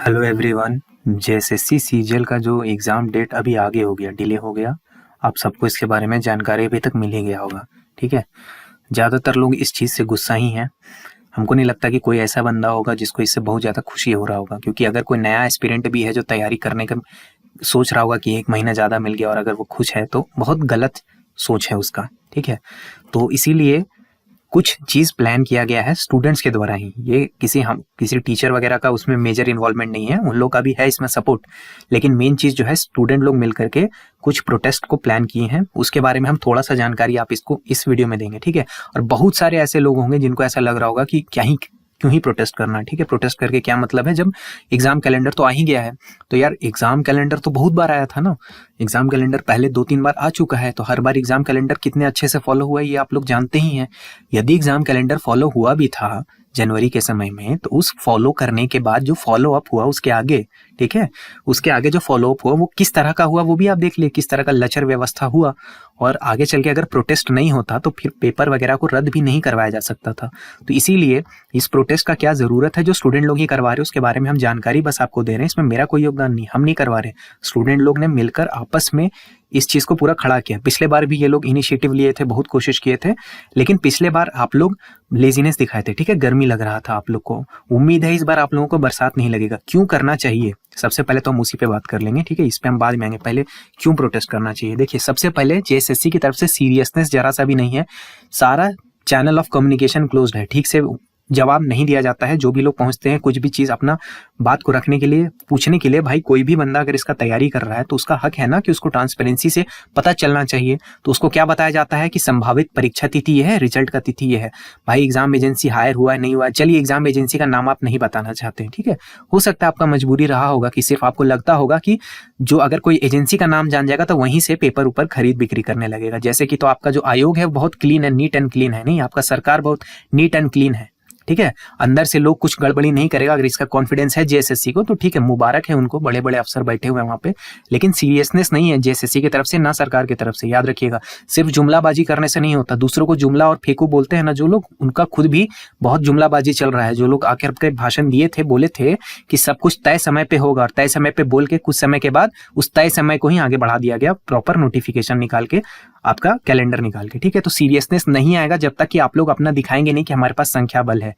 Hello everyone. JSSC CGL का जो exam date अभी आगे हो गया, डिले हो गया। आप सबको इसके बारे में जानकारी अभी तक मिल ही गया होगा, ठीक है। ज़्यादातर लोग इस चीज़ से गुस्सा ही हैं। हमको नहीं लगता कि कोई ऐसा बंदा होगा जिसको इससे बहुत ज़्यादा खुशी हो रहा होगा, क्योंकि अगर कोई नया एस्पिरेंट भी है जो तैयारी करने का सोच रहा होगा कि 1 महीना ज़्यादा मिल गया और अगर वो खुश है तो बहुत गलत सोच है उसका, ठीक है। तो इसीलिए कुछ चीज़ प्लान किया गया है स्टूडेंट्स के द्वारा ही। ये किसी टीचर वगैरह का उसमें मेजर इन्वॉल्वमेंट नहीं है, उन लोग का भी है इसमें सपोर्ट, लेकिन मेन चीज़ जो है स्टूडेंट लोग मिल करके कुछ प्रोटेस्ट को प्लान किए हैं। उसके बारे में हम थोड़ा सा जानकारी आप इसको इस वीडियो में देंगे, ठीक है। और बहुत सारे ऐसे लोग होंगे जिनको ऐसा लग रहा होगा कि क्यों ही प्रोटेस्ट करना, ठीक है। प्रोटेस्ट करके क्या मतलब है, जब एग्जाम कैलेंडर तो आ ही गया है। तो यार एग्जाम कैलेंडर तो बहुत बार आया था ना, एग्जाम कैलेंडर पहले 2-3 बार आ चुका है, तो हर बार एग्जाम कैलेंडर कितने अच्छे से फॉलो हुआ है ये आप लोग जानते ही हैं। यदि एग्जाम कैलेंडर फॉलो हुआ भी था जनवरी के समय में, तो उस फॉलो करने के बाद जो फॉलो अप हुआ उसके आगे, ठीक है, उसके आगे जो फॉलो अप हुआ वो किस तरह का हुआ वो भी आप देख लिए, किस तरह का लचर व्यवस्था हुआ। और आगे चल के अगर प्रोटेस्ट नहीं होता तो फिर पेपर वगैरह को रद्द भी नहीं करवाया जा सकता था। तो इसीलिए इस प्रोटेस्ट का क्या जरूरत है, जो स्टूडेंट लोग ही करवा रहे हैं उसके बारे में हम जानकारी बस आपको दे रहे हैं। इसमें मेरा कोई योगदान नहीं, हम नहीं करवा रहे, स्टूडेंट लोग ने मिलकर आपस में इस चीज को पूरा खड़ा किया। पिछले बार भी ये लोग इनिशिएटिव लिए थे, बहुत कोशिश किए थे, लेकिन पिछले बार आप लोग लेजीनेस दिखाए थे, ठीक है, गर्मी लग रहा था आप लोग को। उम्मीद है इस बार आप लोगों को बरसात नहीं लगेगा। क्यों करना चाहिए सबसे पहले तो हम उसी पे बात कर लेंगे, ठीक है, इस पे हम बाद में आएंगे। पहले क्यों प्रोटेस्ट करना चाहिए, देखिए सबसे पहले जेएसएससी की तरफ से सीरियसनेस जरा सा भी नहीं है। सारा चैनल ऑफ कम्युनिकेशन क्लोज्ड है, ठीक से जवाब नहीं दिया जाता है। जो भी लोग पहुंचते हैं कुछ भी चीज अपना बात को रखने के लिए, पूछने के लिए, भाई कोई भी बंदा अगर इसका तैयारी कर रहा है तो उसका हक है ना कि उसको ट्रांसपेरेंसी से पता चलना चाहिए। तो उसको क्या बताया जाता है कि संभावित परीक्षा तिथि ये है, रिजल्ट का तिथि ये है। भाई एग्जाम एजेंसी हायर हुआ है नहीं हुआ है, चलिए एग्जाम एजेंसी का नाम आप नहीं बताना चाहते हैं, ठीक है, हो सकता है आपका मजबूरी रहा होगा कि सिर्फ आपको लगता होगा कि जो अगर कोई एजेंसी का नाम जान जाएगा तो वहीं से पेपर ऊपर खरीद बिक्री करने लगेगा। जैसे कि तो आपका जो आयोग है बहुत क्लीन है, नीट एंड क्लीन है, नहीं आपका सरकार बहुत नीट एंड क्लीन है, ठीक है, अंदर से लोग कुछ गड़बड़ी नहीं करेगा। अगर इसका कॉन्फिडेंस है जेएसएससी को तो ठीक है, मुबारक है उनको, बड़े बड़े अफसर बैठे हुए हैं वहां पे, लेकिन सीरियसनेस नहीं है जेएसएससी की तरफ से ना सरकार की तरफ से। याद रखिएगा, सिर्फ जुमलाबाजी करने से नहीं होता। दूसरों को जुमला और फेंकू बोलते हैं ना जो लोग, उनका खुद भी बहुत जुमलाबाजी चल रहा है। जो लोग आकर के भाषण दिए थे, बोले थे कि सब कुछ तय समय पे होगा, और तय समय पे बोल के कुछ समय के बाद उस तय समय को ही आगे बढ़ा दिया गया, प्रॉपर नोटिफिकेशन निकाल के, आपका कैलेंडर निकाल के, ठीक है। तो सीरियसनेस नहीं आएगा जब तक कि आप लोग अपना दिखाएंगे नहीं कि हमारे पास संख्या बल है,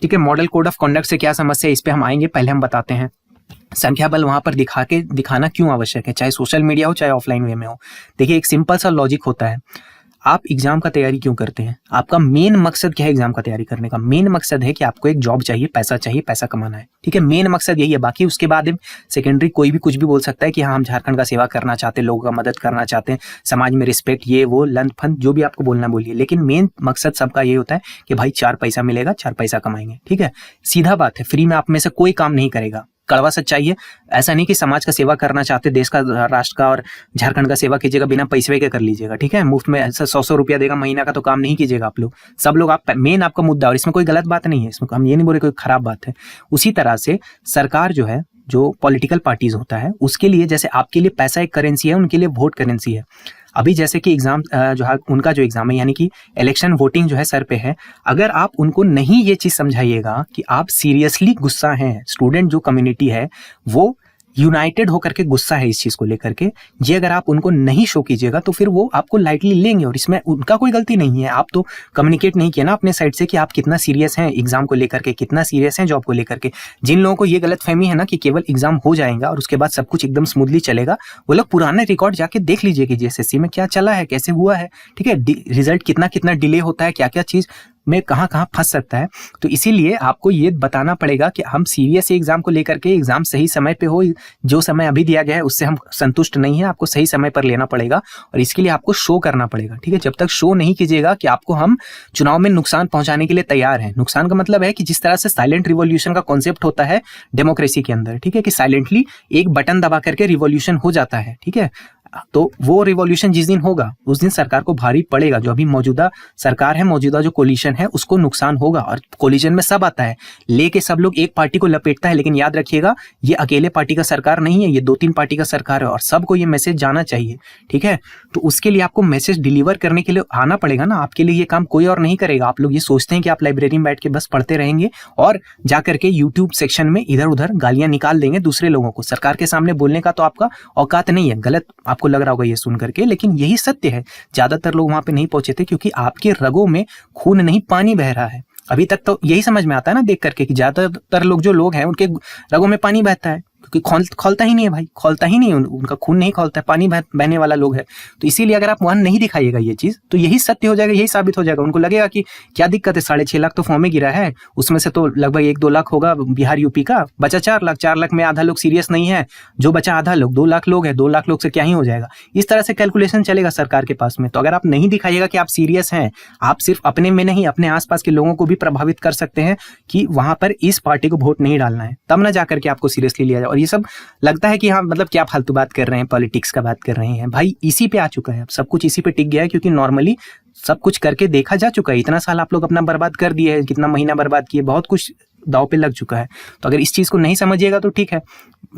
ठीक है। मॉडल कोड ऑफ कंडक्ट से क्या समस्या है इस पे हम आएंगे, पहले हम बताते हैं संख्या बल वहां पर दिखाना क्यों आवश्यक है, चाहे सोशल मीडिया हो चाहे ऑफलाइन वे में हो। देखिए एक सिंपल सा लॉजिक होता है, आप एग्जाम का तैयारी क्यों करते हैं, आपका मेन मकसद क्या है एग्जाम का तैयारी करने का? मेन मकसद है कि आपको एक जॉब चाहिए, पैसा कमाना है, ठीक है, मेन मकसद यही है। बाकी उसके बाद सेकेंडरी कोई भी कुछ भी बोल सकता है कि हाँ हम झारखंड का सेवा करना चाहते हैं, लोगों का मदद करना चाहते हैं, समाज में रिस्पेक्ट, ये वो लंच फंड जो भी आपको बोलना बोलिए, लेकिन मेन मकसद सबका ये होता है कि भाई 4 पैसा मिलेगा, 4 पैसा कमाएंगे, ठीक है। सीधा बात है, फ्री में आप में से कोई काम नहीं करेगा, कड़वा सच्चाई है। ऐसा नहीं कि समाज का सेवा करना चाहते, देश का, राष्ट्र का और झारखंड का सेवा कीजिएगा बिना पैसे के कर लीजिएगा, ठीक है, मुफ्त में ऐसा 100 रुपया देगा महीना का तो काम नहीं कीजिएगा आप लोग, सब लोग। आप मेन आपका मुद्दा, और इसमें कोई गलत बात नहीं है, इसमें हम ये नहीं बोल रहे कोई खराब बात है। उसी तरह से सरकार जो है, जो पॉलिटिकल पार्टीज होता है उसके लिए, जैसे आपके लिए पैसा एक करेंसी है, उनके लिए वोट करेंसी है। अभी जैसे कि एग्जाम जो है, उनका जो एग्जाम है यानी कि इलेक्शन वोटिंग जो है सर पे है, अगर आप उनको नहीं ये चीज समझाइएगा कि आप सीरियसली गुस्सा हैं, स्टूडेंट जो कम्युनिटी है वो यूनाइटेड होकर के गुस्सा है इस चीज को लेकर के, ये अगर आप उनको नहीं शो कीजिएगा तो फिर वो आपको लाइटली लेंगे, और इसमें उनका कोई गलती नहीं है। आप तो कम्युनिकेट नहीं किया ना अपने साइड से कि आप कितना सीरियस हैं एग्जाम को लेकर के, कितना सीरियस हैं जॉब को लेकर के। जिन लोगों को ये गलतफहमी है ना कि केवल एग्जाम हो जाएगा और उसके बाद सब कुछ एकदम स्मूथली चलेगा, वो लोग पुराने रिकॉर्ड जाके देख लीजिए कि जेएसएससी में क्या चला है, कैसे हुआ है, ठीक है, रिजल्ट कितना कितना डिले होता है, क्या क्या चीज में कहाँ कहाँ फंस सकता है। तो इसीलिए आपको ये बताना पड़ेगा कि हम सीरियस एग्जाम को लेकर के, एग्जाम सही समय पे हो, जो समय अभी दिया गया है उससे हम संतुष्ट नहीं है, आपको सही समय पर लेना पड़ेगा, और इसके लिए आपको शो करना पड़ेगा, ठीक है। जब तक शो नहीं कीजिएगा कि आपको हम चुनाव में नुकसान पहुंचाने के लिए तैयार हैं, नुकसान का मतलब है कि जिस तरह से साइलेंट रिवॉल्यूशन का कॉन्सेप्ट होता है डेमोक्रेसी के अंदर, ठीक है, कि साइलेंटली एक बटन दबा करके रिवॉल्यूशन हो जाता है, ठीक है, तो वो रिवॉल्यूशन जिस दिन होगा उस दिन सरकार को भारी पड़ेगा। जो अभी मौजूदा सरकार है, मौजूदा जो कोलिशन है, उसको नुकसान होगा। और कोलिशन में सब आता है, लेके सब लोग एक पार्टी को लपेटता है, लेकिन याद रखिएगा ये अकेले पार्टी का सरकार नहीं है, ये 2-3 पार्टी का सरकार है और सबको ये मैसेज जाना चाहिए, ठीक है। तो उसके लिए आपको मैसेज डिलीवर करने के लिए आना पड़ेगा ना, आपके लिए ये काम कोई और नहीं करेगा। आप लोग ये सोचते हैं कि आप लाइब्रेरी में बैठ के बस पढ़ते रहेंगे और जाकर के यूट्यूब सेक्शन में इधर उधर गालियां निकाल देंगे दूसरे लोगों को। सरकार के सामने बोलने का तो आपका औकात नहीं है। गलत आपको लग रहा होगा ये सुन करके, लेकिन यही सत्य है। ज्यादातर लोग वहां पे नहीं पहुंचे थे क्योंकि आपके रगों में खून नहीं पानी बह रहा है। अभी तक तो यही समझ में आता है ना देख करके कि ज्यादातर लोग जो लोग हैं उनके रगों में पानी बहता है, क्योंकि खोलता ही नहीं है भाई, खोलता ही नहीं, उनका खून नहीं खोलता है, पानी बहने वाला लोग है। तो इसीलिए अगर आप वहां नहीं दिखाइएगा ये चीज, तो यही सत्य हो जाएगा, यही साबित हो जाएगा। उनको लगेगा कि क्या दिक्कत है, 6.5 लाख तो फॉर्म में गिरा है, उसमें से तो लगभग 1-2 लाख होगा बिहार यूपी का, बचा 4 लाख। 4 लाख में आधा लोग सीरियस नहीं है, जो बचा आधा लोग, 2 लाख लोग है, 2 लाख लोग से क्या ही हो जाएगा। इस तरह से कैलकुलेशन चलेगा सरकार के पास में। तो अगर आप नहीं दिखाइएगा कि आप सीरियस हैं, आप सिर्फ अपने में नहीं अपने आसपास के लोगों को भी प्रभावित कर सकते हैं कि वहां पर इस पार्टी को वोट नहीं डालना है, तब ना जाकर के आपको सीरियसली लिया जाए। और ये सब लगता है कि हाँ मतलब क्या फालतू बात कर रहे हैं, पॉलिटिक्स का बात कर रहे हैं। भाई इसी पे आ चुका है, अब सब कुछ इसी पे टिक गया है, क्योंकि नॉर्मली सब कुछ करके देखा जा चुका है। इतना साल आप लोग अपना बर्बाद कर दिए हैं, कितना महीना बर्बाद किए, बहुत कुछ दाव पे लग चुका है। तो अगर इस चीज को नहीं समझिएगा तो ठीक है,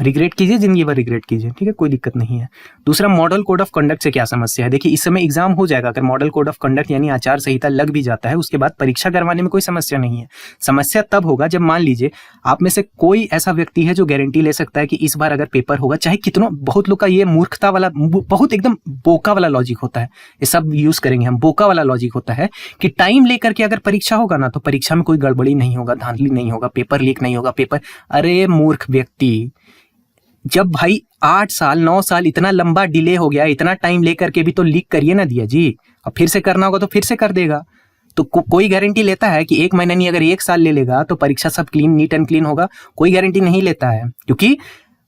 रिग्रेट कीजिए, जिंदगी भर रिग्रेट कीजिए, ठीक है, कोई दिक्कत नहीं है। दूसरा, मॉडल कोड ऑफ कंडक्ट से क्या समस्या है। देखिए इस समय एग्जाम हो जाएगा, अगर मॉडल कोड ऑफ कंडक्ट यानी आचार संहिता लग भी जाता है, उसके बाद परीक्षा करवाने में कोई समस्या नहीं है। समस्या तब होगा जब मान लीजिए आप में से कोई ऐसा व्यक्ति है जो गारंटी ले सकता है कि इस बार अगर पेपर होगा, चाहे कितना, बहुत लोग का ये मूर्खता वाला, बहुत एकदम बोका वाला लॉजिक होता है, ये सब यूज करेंगे हम, बोका वाला लॉजिक होता है कि टाइम लेकर के अगर परीक्षा होगा ना, तो परीक्षा में कोई गड़बड़ी नहीं होगा, धांधली नहीं होगा, पेपर लीक नहीं होगा, पेपर। अरे मूर्ख व्यक्ति, जब भाई 8 साल 9 साल इतना लंबा डिले हो गया, इतना टाइम लेकर के भी तो लीक करिए ना दिया जी। अब फिर से करना होगा तो फिर से कर देगा। तो कोई गारंटी लेता है कि 1 महीना नहीं, अगर 1 साल ले लेगा तो परीक्षा सब क्लीन नीट एंड क्लीन होगा? कोई गारंटी नहीं लेता है। क्योंकि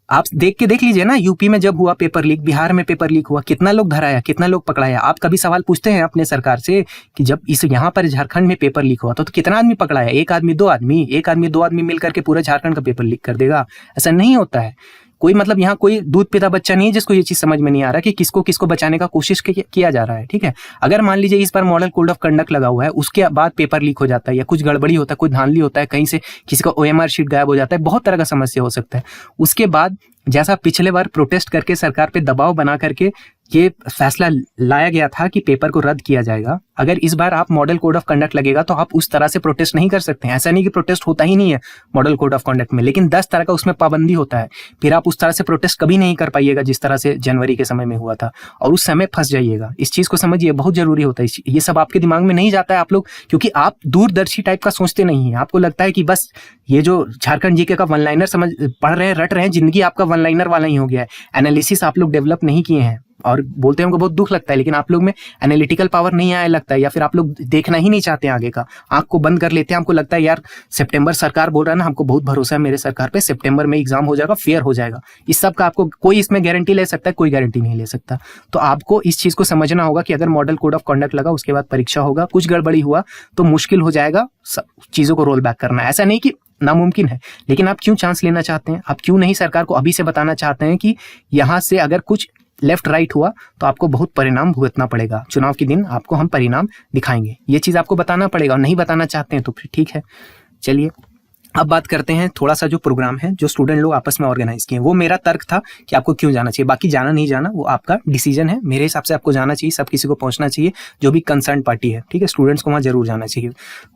आप देख लीजिए ना, यूपी में जब हुआ पेपर लीक, बिहार में पेपर लीक हुआ, कितना लोग धराया, कितना लोग पकड़ाया। आप कभी सवाल पूछते हैं अपने सरकार से कि जब इस यहाँ पर झारखंड में पेपर लीक हुआ तो कितना आदमी पकड़ाया? 1 आदमी 2 आदमी, 1 आदमी 2 आदमी मिलकर के पूरा झारखंड का पेपर लीक कर देगा? ऐसा नहीं होता है। कोई मतलब यहाँ कोई दूध पीता बच्चा नहीं है जिसको ये चीज समझ में नहीं आ रहा कि किसको किसको बचाने का कोशिश किया जा रहा है, ठीक है। अगर मान लीजिए इस बार मॉडल कोड ऑफ कंडक्ट लगा हुआ है, उसके बाद पेपर लीक हो जाता है या कुछ गड़बड़ी होता है, कुछ धांधली होता है, कहीं से किसी का OMR शीट गायब हो जाता है, बहुत तरह का समस्या हो सकता है। उसके बाद जैसा पिछले बार प्रोटेस्ट करके सरकार पे दबाव बना करके ये फैसला लाया गया था कि पेपर को रद्द किया जाएगा, अगर इस बार आप मॉडल कोड ऑफ कंडक्ट लगेगा तो आप उस तरह से प्रोटेस्ट नहीं कर सकते हैं। ऐसा नहीं कि प्रोटेस्ट होता ही नहीं है मॉडल कोड ऑफ कंडक्ट में, लेकिन 10 तरह का उसमें पाबंदी होता है। फिर आप उस तरह से प्रोटेस्ट कभी नहीं कर पाइएगा जिस तरह से जनवरी के समय में हुआ था, और उस समय फंस जाइएगा। इस चीज को समझिए, बहुत जरूरी होता है। ये सब आपके दिमाग में नहीं जाता है आप लोग, क्योंकि आप दूरदर्शी टाइप का सोचते नहीं है। आपको लगता है कि बस ये जो झारखंड जीके का 1 लाइनर समझ पढ़ रहे हैं, रट रहे हैं, जिंदगी आपका 1 लाइनर वाला ही हो गया है। एनालिसिस आप लोग डेवलप नहीं किए हैं, और बोलते हैं उनको बहुत दुख लगता है, लेकिन आप लोग में एनालिटिकल पावर नहीं आया लगता है, या फिर आप लोग देखना ही नहीं चाहते आगे का, आंख को बंद कर लेते हैं। हमको लगता है यार सितंबर सरकार बोल रहा है ना, हमको बहुत भरोसा है मेरे सरकार पे, सितंबर में एग्जाम हो जाएगा, फेयर हो जाएगा। इस सब का आपको कोई इसमें गारंटी ले सकता है? कोई गारंटी नहीं ले सकता। तो आपको इस चीज को समझना होगा कि अगर मॉडल कोड ऑफ कंडक्ट लगा, उसके बाद परीक्षा होगा, कुछ गड़बड़ी हुआ तो मुश्किल हो जाएगा सब चीजों को रोल बैक करना। ऐसा नहीं कि नामुमकिन है, लेकिन आप क्यों चांस लेना चाहते हैं? आप क्यों नहीं सरकार को अभी से बताना चाहते हैं कि यहां से अगर कुछ लेफ्ट राइट हुआ तो आपको बहुत परिणाम भुगतना पड़ेगा, चुनाव के दिन आपको हम परिणाम दिखाएंगे। ये चीज आपको बताना पड़ेगा, और नहीं बताना चाहते हैं तो फिर ठीक है। चलिए अब बात करते हैं थोड़ा सा जो प्रोग्राम है जो स्टूडेंट लोग आपस में ऑर्गेनाइज किए। वो मेरा तर्क था कि आपको क्यों जाना चाहिए, बाकी जाना नहीं जाना वो आपका डिसीजन है। मेरे हिसाब से आपको जाना चाहिए, सब किसी को पहुंचना चाहिए जो भी कंसर्न पार्टी है, ठीक है। स्टूडेंट्स को वहाँ जरूर जाना चाहिए।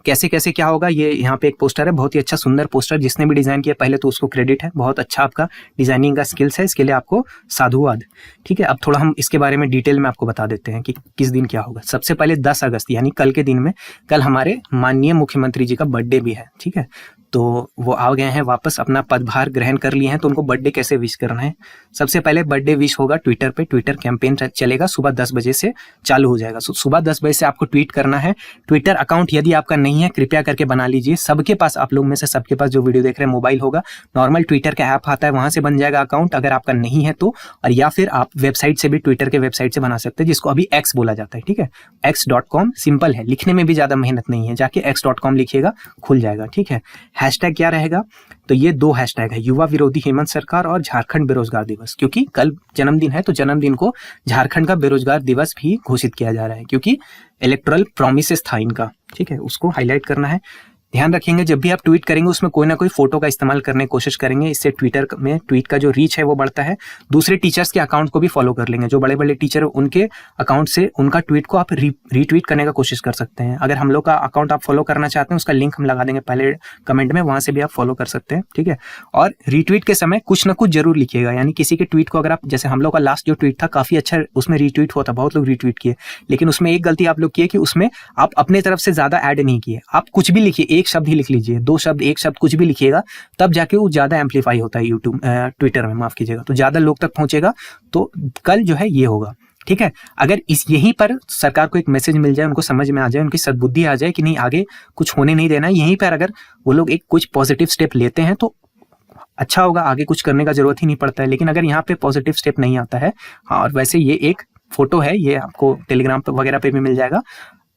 कैसे कैसे क्या होगा, ये यहाँ पे एक पोस्टर है, बहुत ही अच्छा सुंदर पोस्टर, जिसने भी डिजाइन किया पहले तो उसको क्रेडिट है, बहुत अच्छा आपका डिजाइनिंग का स्किल्स है, इसके लिए आपको साधुवाद, ठीक है। अब थोड़ा हम इसके बारे में डिटेल में आपको बता देते हैं कि किस दिन क्या होगा। सबसे पहले 10 अगस्त यानी कल के दिन में, कल हमारे माननीय मुख्यमंत्री जी का बर्थडे भी है, ठीक है। तो वो आ गए हैं वापस, अपना पदभार ग्रहण कर लिए हैं, तो उनको बर्थडे कैसे विश करना है। सबसे पहले बर्थडे विश होगा ट्विटर पे, ट्विटर कैंपेन चलेगा, सुबह 10 बजे से चालू हो जाएगा। सुबह 10 बजे से आपको ट्वीट करना है। ट्विटर अकाउंट यदि आपका नहीं है कृपया करके बना लीजिए। सबके पास, आप लोग में से सबके पास जो वीडियो देख रहे हैं मोबाइल होगा, नॉर्मल ट्विटर का ऐप आता है, वहां से बन जाएगा अकाउंट अगर आपका नहीं है तो, और या फिर आप वेबसाइट से भी, ट्विटर के वेबसाइट से बना सकते हैं, जिसको अभी एक्स बोला जाता है, ठीक है। x.com सिंपल है, लिखने में भी ज्यादा मेहनत नहीं है, जाके x.com लिखिएगा, खुल जाएगा, ठीक है। हैशटैग क्या रहेगा, तो ये 2 हैशटैग है, युवा विरोधी हेमंत सरकार और झारखंड बेरोजगार दिवस, क्योंकि कल जन्मदिन है तो जन्मदिन को झारखंड का बेरोजगार दिवस भी घोषित किया जा रहा है, क्योंकि इलेक्टोरल प्रोमिसेस था इनका, ठीक है, उसको हाईलाइट करना है। ध्यान रखेंगे जब भी आप ट्वीट करेंगे उसमें कोई ना कोई फोटो का इस्तेमाल करने की कोशिश करेंगे, इससे ट्विटर में ट्वीट का जो रीच है वो बढ़ता है। दूसरे टीचर्स के अकाउंट को भी फॉलो कर लेंगे, जो बड़े बड़े टीचर है उनके अकाउंट से उनका ट्वीट को आप रीट्वीट करने का कोशिश कर सकते हैं। अगर हम लोग का अकाउंट आप फॉलो करना चाहते हैं उसका लिंक हम लगा देंगे पहले कमेंट में, वहां से भी आप फॉलो कर सकते हैं, ठीक है। और रीट्वीट के समय कुछ ना कुछ जरूर लिखिएगा, यानी किसी के ट्वीट को अगर आप, जैसे हम लोग का लास्ट जो ट्वीट था काफी अच्छा उसमें रीट्वीट हुआ था, बहुत लोग रीट्वीट किए, लेकिन उसमें एक गलती आप लोग किए कि उसमें आप अपने तरफ से ज्यादा ऐड नहीं किए, आप कुछ भी लिखिए, एक शब्द ही लिख लीजिए, 2 शब्द 1 शब्द कुछ भी लिखिएगा, तब जाके वो ज्यादा एम्पलीफाई होता है यूट्यूब ट्विटर में, माफ कीजिएगा, तो ज्यादा लोग तक पहुंचेगा। तो कल जो है ये होगा, ठीक है। अगर इस यहीं पर सरकार को एक मैसेज मिल जाए, उनको समझ में आ जाए, उनकी सद्बुद्धि आ जाए कि नहीं आगे कुछ होने नहीं देना है, यहीं पर अगर वो लोग एक कुछ पॉजिटिव स्टेप लेते हैं तो अच्छा होगा, आगे कुछ करने का जरूरत ही नहीं पड़ता है। लेकिन अगर यहाँ पे पॉजिटिव स्टेप नहीं आता है, हाँ, और वैसे ये एक फोटो है, ये आपको टेलीग्राम पर वगैरह पे भी मिल जाएगा,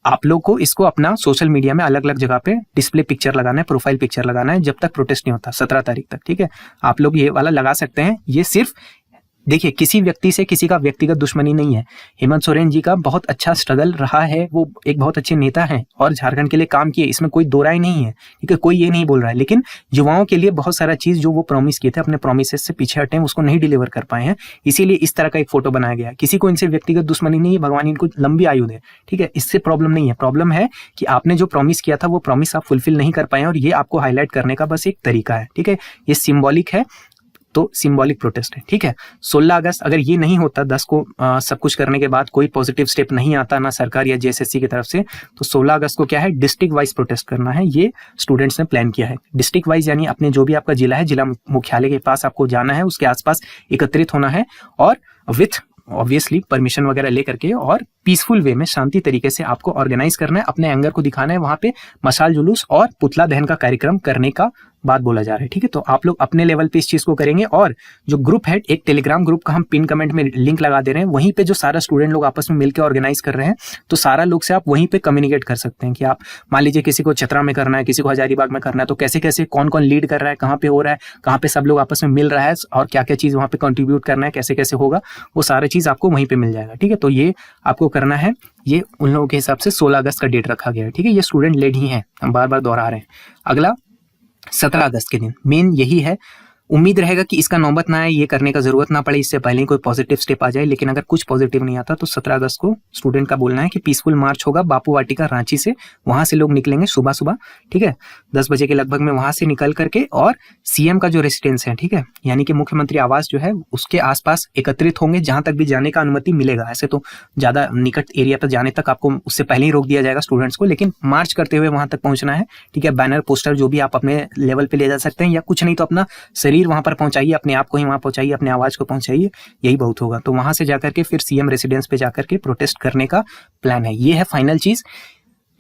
आप लोग को इसको अपना सोशल मीडिया में अलग अलग जगह पे डिस्प्ले पिक्चर लगाना है, प्रोफाइल पिक्चर लगाना है, जब तक प्रोटेस्ट नहीं होता 17 तारीख तक, ठीक है। आप लोग ये वाला लगा सकते हैं। ये सिर्फ देखिए किसी व्यक्ति से किसी का व्यक्तिगत दुश्मनी नहीं है, हेमंत सोरेन जी का बहुत अच्छा स्ट्रगल रहा है, वो एक बहुत अच्छे नेता हैं और झारखंड के लिए काम किए, इसमें कोई दो राय नहीं है, ठीक है, कोई ये नहीं बोल रहा है। लेकिन युवाओं के लिए बहुत सारा चीज जो वो प्रॉमिस किए थे, अपने प्रॉमिसेस से पीछे हटे हैं, उसको नहीं डिलीवर कर पाए हैं, इसीलिए इस तरह का एक फोटो बनाया गया। किसी को इनसे व्यक्तिगत दुश्मनी नहीं है, भगवान इनको लंबी आयु दे, ठीक है, इससे प्रॉब्लम नहीं है। प्रॉब्लम है कि आपने जो प्रॉमिस किया था वो प्रॉमिस आप फुलफिल नहीं कर पाए, और ये आपको हाईलाइट करने का बस एक तरीका है, ठीक है। ये सिंबॉलिक है, तो सिंबॉलिक प्रोटेस्ट है, ठीक है। 16 अगस्त अगर ये नहीं होता, 10 को सब कुछ करने के बाद कोई पॉजिटिव स्टेप नहीं आता ना सरकार या जेएसएससी की तरफ से, तो 16 अगस्त को क्या है, डिस्ट्रिक्ट वाइज प्रोटेस्ट करना है। ये स्टूडेंट्स ने प्लान किया है डिस्ट्रिक्ट वाइज, यानी अपने जो भी आपका जिला है, जिला मुख्यालय के पास आपको जाना है, उसके आसपास एकत्रित होना है, और विथ ऑब्वियसली परमिशन वगैरह लेकर के और पीसफुल वे में शांति तरीके से आपको ऑर्गेनाइज करना है, अपने एंगर को दिखाना है, वहां पे मशाल जुलूस और पुतला दहन का कार्यक्रम करने का बात बोला जा रहा है, ठीक है। तो आप लोग अपने लेवल पे इस चीज को करेंगे, और जो ग्रुप है, एक टेलीग्राम ग्रुप का हम पिन कमेंट में लिंक लगा दे रहे हैं, वहीं पे जो सारा स्टूडेंट लोग आपस में मिलकर ऑर्गेनाइज कर रहे हैं, तो सारा लोग से आप वहीं पे कम्युनिकेट कर सकते हैं कि आप मान लीजिए किसी को चतरा में करना है, किसी को हजारीबाग में करना है, तो कैसे कैसे कौन कौन लीड कर रहा है, कहाँ पे हो रहा है, कहाँ पे सब लोग आपस में मिल रहा है, और क्या क्या चीज वहाँ पे कंट्रीब्यूट करना है, कैसे कैसे होगा, वो सारी चीज आपको वहीं पे मिल जाएगा, ठीक है। तो ये आपको करना है, ये उन लोगों के हिसाब से 16 अगस्त का डेट रखा गया है, ठीक है। ये स्टूडेंट लेड ही है, हम बार बार दोहरा रहे हैं। अगला 17 अगस्त के दिन मेन यही है, उम्मीद रहेगा कि इसका नौबत ना आए, ये करने का जरूरत ना पड़े, इससे पहले ही कोई पॉजिटिव स्टेप आ जाए। लेकिन अगर कुछ पॉजिटिव नहीं आता तो 17 अगस्त को स्टूडेंट का बोलना है कि पीसफुल मार्च होगा बापू वाटिका रांची से, वहां से लोग निकलेंगे सुबह सुबह, ठीक है, 10 बजे के लगभग में वहां से निकल करके, और सीएम का जो रेसिडेंस है, ठीक है, यानी कि मुख्यमंत्री आवास जो है उसके आसपास एकत्रित होंगे, जहां तक भी जाने का अनुमति मिलेगा। ऐसे तो ज्यादा निकट एरिया पर जाने तक आपको उससे पहले ही रोक दिया जाएगा स्टूडेंट्स को, लेकिन मार्च करते हुए वहां तक पहुंचना है, ठीक है। बैनर पोस्टर जो भी आप अपने लेवल पे ले जा सकते हैं, या कुछ नहीं तो अपना शरीर वहां पर पहुंचाइए, अपने आप को ही वहां पहुंचाइए, अपने आवाज को पहुंचाइए, यही बहुत होगा। तो वहां से जाकर के फिर सीएम रेसिडेंस पे जाकर के प्रोटेस्ट करने का प्लान है। ये है फाइनल चीज।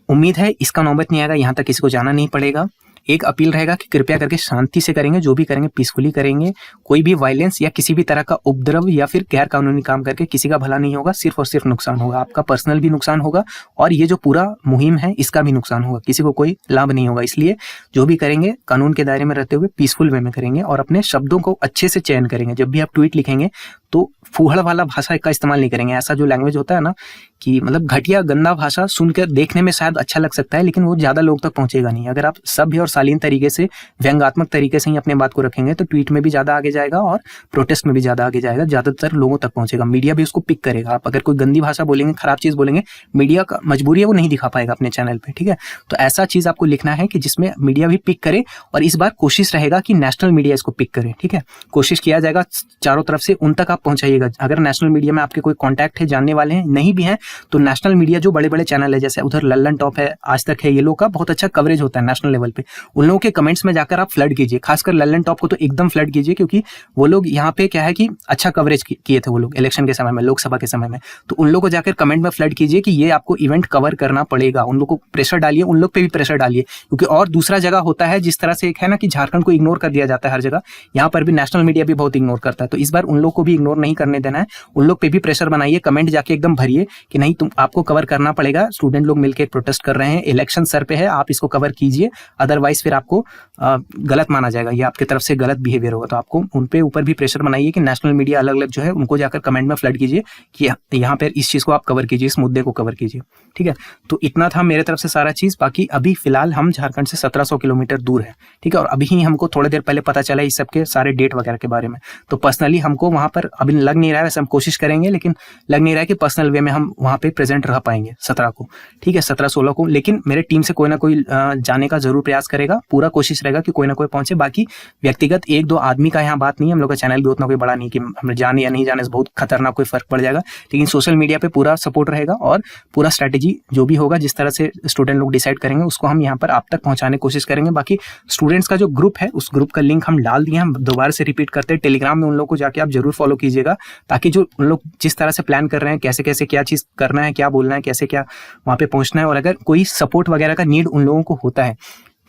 उम्मीद है इसका नौबत नहीं आएगा, यहां तक किसी को जाना नहीं पड़ेगा। एक अपील रहेगा कि कृपया करके शांति से करेंगे, जो भी करेंगे पीसफुली करेंगे, कोई भी वायलेंस या किसी भी तरह का उपद्रव या फिर गैर कानूनी काम करके किसी का भला नहीं होगा, सिर्फ और सिर्फ नुकसान होगा, आपका पर्सनल भी नुकसान होगा, और ये जो पूरा मुहिम है इसका भी नुकसान होगा, किसी को कोई लाभ नहीं होगा। इसलिए जो भी करेंगे कानून के दायरे में रहते हुए पीसफुल वे में करेंगे, और अपने शब्दों को अच्छे से चयन करेंगे। जब भी आप ट्वीट लिखेंगे तो फूहड़ वाला भाषा का इस्तेमाल नहीं करेंगे। ऐसा जो लैंग्वेज होता है ना, कि मतलब घटिया गंदा भाषा सुनकर देखने में शायद अच्छा लग सकता है, लेकिन वो ज्यादा लोग तक पहुंचेगा नहीं। अगर आप सभ्य और शालीन तरीके से, व्यंग्यात्मक तरीके से ही अपने बात को रखेंगे तो ट्वीट में भी ज्यादा आगे जाएगा और प्रोटेस्ट में भी ज्यादा आगे जाएगा, ज्यादातर लोगों तक पहुंचेगा। मीडिया भी उसको पिक करेगा। आप अगर कोई गंदी भाषा बोलेंगे, खराब चीज बोलेंगे, मीडिया का मजबूरी है वो नहीं दिखा पाएगा अपने चैनल पे, ठीक है। तो ऐसा चीज आपको लिखना है कि जिसमें मीडिया भी पिक करे, और इस बार कोशिश रहेगा कि नेशनल मीडिया इसको पिक करे, ठीक है। कोशिश किया जाएगा चारों तरफ से, उन तक आप पहुंचाइएगा। अगर नेशनल मीडिया में आपके कोई कॉन्टैक्ट है, जानने वाले हैं, नहीं भी हैं, तो नेशनल मीडिया जो बड़े बड़े चैनल है, जैसे उधर लल्लन टॉप है, आज तक है, ये लोग का बहुत अच्छा कवरेज होता है नेशनल लेवल पे। उन लोगों के कमेंट्स में जाकर आप फ्लड कीजिए, खासकर लल्लन टॉप को तो एकदम फ्लड कीजिए, क्योंकि वो लोग यहाँ पे क्या है कि अच्छा कवरेज किए थे वो लोग इलेक्शन के समय में, लोकसभा के समय में। तो उन लोगों को जाकर कमेंट में फ्लड कीजिए कि ये आपको इवेंट कवर करना पड़ेगा। उन लोग को प्रेशर डालिए, उन लोग पे भी प्रेशर डालिए, क्योंकि और दूसरा जगह होता है जिस तरह से एक है ना कि झारखंड को इग्नोर कर दिया जाता है हर जगह, यहाँ पर भी नेशनल मीडिया भी बहुत इग्नोर करता है। तो इस बार उन लोग को भी इग्नोर इग्नोर नहीं करने देना है, उन लोग पे भी प्रेशर बनाइए, कमेंट जाके एकदम भरिए कि नहीं तुम आपको कवर करना पड़ेगा, स्टूडेंट लोग मिलकर प्रोटेस्ट कर रहे हैं, इलेक्शन सर पे है, आप इसको कवर कीजिए, अदरवाइज फिर आपको गलत माना जाएगा, ये आपकी तरफ से गलत बिहेवियर होगा। तो आपको उन पे ऊपर भी प्रेशर बनाइए कि नेशनल मीडिया अलग अलग जो है उनको जाकर कमेंट में फ्लड कीजिए कि यहाँ पर इस चीज़ को आप कवर कीजिए, इस मुद्दे को कवर कीजिए, ठीक है। तो इतना था मेरे तरफ से सारा चीज़। बाकी अभी फिलहाल हम झारखंड से 1700 किलोमीटर दूर है, ठीक है, और अभी ही हमको थोड़ी देर पहले पता चला इस सब के सारे डेट वगैरह के बारे में। तो पर्सनली हमको वहाँ पर अभी लग नहीं रहा है, वैसे हम कोशिश करेंगे, लेकिन लग नहीं रहा है कि पर्सनल वे में हम वहाँ पे प्रेजेंट रह पाएंगे 17 को, ठीक है, 17-16 को। लेकिन मेरे टीम से कोई ना कोई जाने का जरूर प्रयास करेगा, पूरा कोशिश रहेगा कि कोई ना कोई पहुंचे। बाकी व्यक्तिगत 1-2 आदमी का यहाँ बात नहीं है, हम लोग का चैनल भी उतना कोई बड़ा नहीं कि हम जाने या नहीं जाने से बहुत खतरनाक कोई फर्क पड़ जाएगा, लेकिन सोशल मीडिया पे पूरा सपोर्ट रहेगा और पूरा स्ट्रैटेजी जो भी होगा, जिस तरह से स्टूडेंट लोग डिसाइड करेंगे, उसको हम यहाँ पर आप तक पहुंचाने की कोशिश करेंगे। बाकी स्टूडेंट्स का जो ग्रुप है, उस ग्रुप का लिंक हम डाल दिए, हम दोबारा से रिपीट करते हैं, टेलीग्राम में उन लोगों को जाके आप जरूर फॉलो कीजिएगा, ताकि जो उन लोग जिस तरह से प्लान कर रहे हैं, कैसे कैसे क्या चीज़ करना है, क्या बोलना है, कैसे क्या वहाँ पे पहुँचना है, और अगर कोई सपोर्ट वगैरह का नीड उन लोगों को होता है,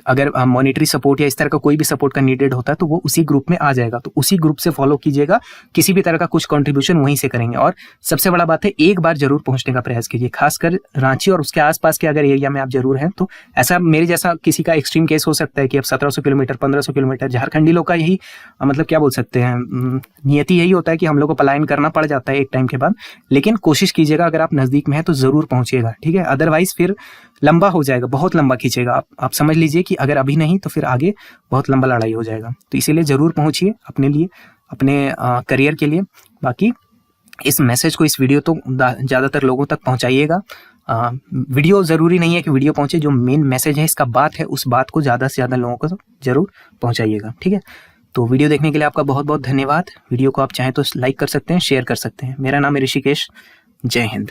अगर मॉनिटरी सपोर्ट या इस तरह का कोई भी सपोर्ट का नीडेड होता है, तो वो उसी ग्रुप में आ जाएगा, तो उसी ग्रुप से फॉलो कीजिएगा, किसी भी तरह का कुछ कंट्रीब्यूशन वहीं से करेंगे। और सबसे बड़ा बात है, एक बार जरूर पहुंचने का प्रयास कीजिए, खासकर रांची और उसके आसपास के अगर एरिया में आप जरूर हैं, तो ऐसा मेरे जैसा किसी का एक्सट्रीम केस हो सकता है कि अब 1700 किलोमीटर 1500 किलोमीटर, झारखंडी लोग का यही मतलब क्या बोल सकते हैं, नियति यही होता है कि हम लोग को पलायन करना पड़ जाता है एक टाइम के बाद। लेकिन कोशिश कीजिएगा, अगर आप नज़दीक में हैं तो ज़रूर पहुंचिएगा, ठीक है, अदरवाइज फिर लंबा हो जाएगा, बहुत लंबा खींचेगा। आप समझ लीजिए कि अगर अभी नहीं तो फिर आगे बहुत लंबा लड़ाई हो जाएगा। तो इसीलिए ज़रूर पहुंचिए अपने लिए, अपने करियर के लिए। बाकी इस मैसेज को, इस वीडियो तो ज़्यादातर लोगों तक पहुंचाइएगा। वीडियो ज़रूरी नहीं है कि वीडियो पहुंचे, जो मेन मैसेज है इसका बात है, उस बात को ज़्यादा से ज़्यादा लोगों को जरूर पहुंचाइएगा, ठीक है। तो वीडियो देखने के लिए आपका बहुत बहुत धन्यवाद। वीडियो को आप चाहें तो लाइक कर सकते हैं, शेयर कर सकते हैं। मेरा नाम है ऋषिकेश। जय हिंद।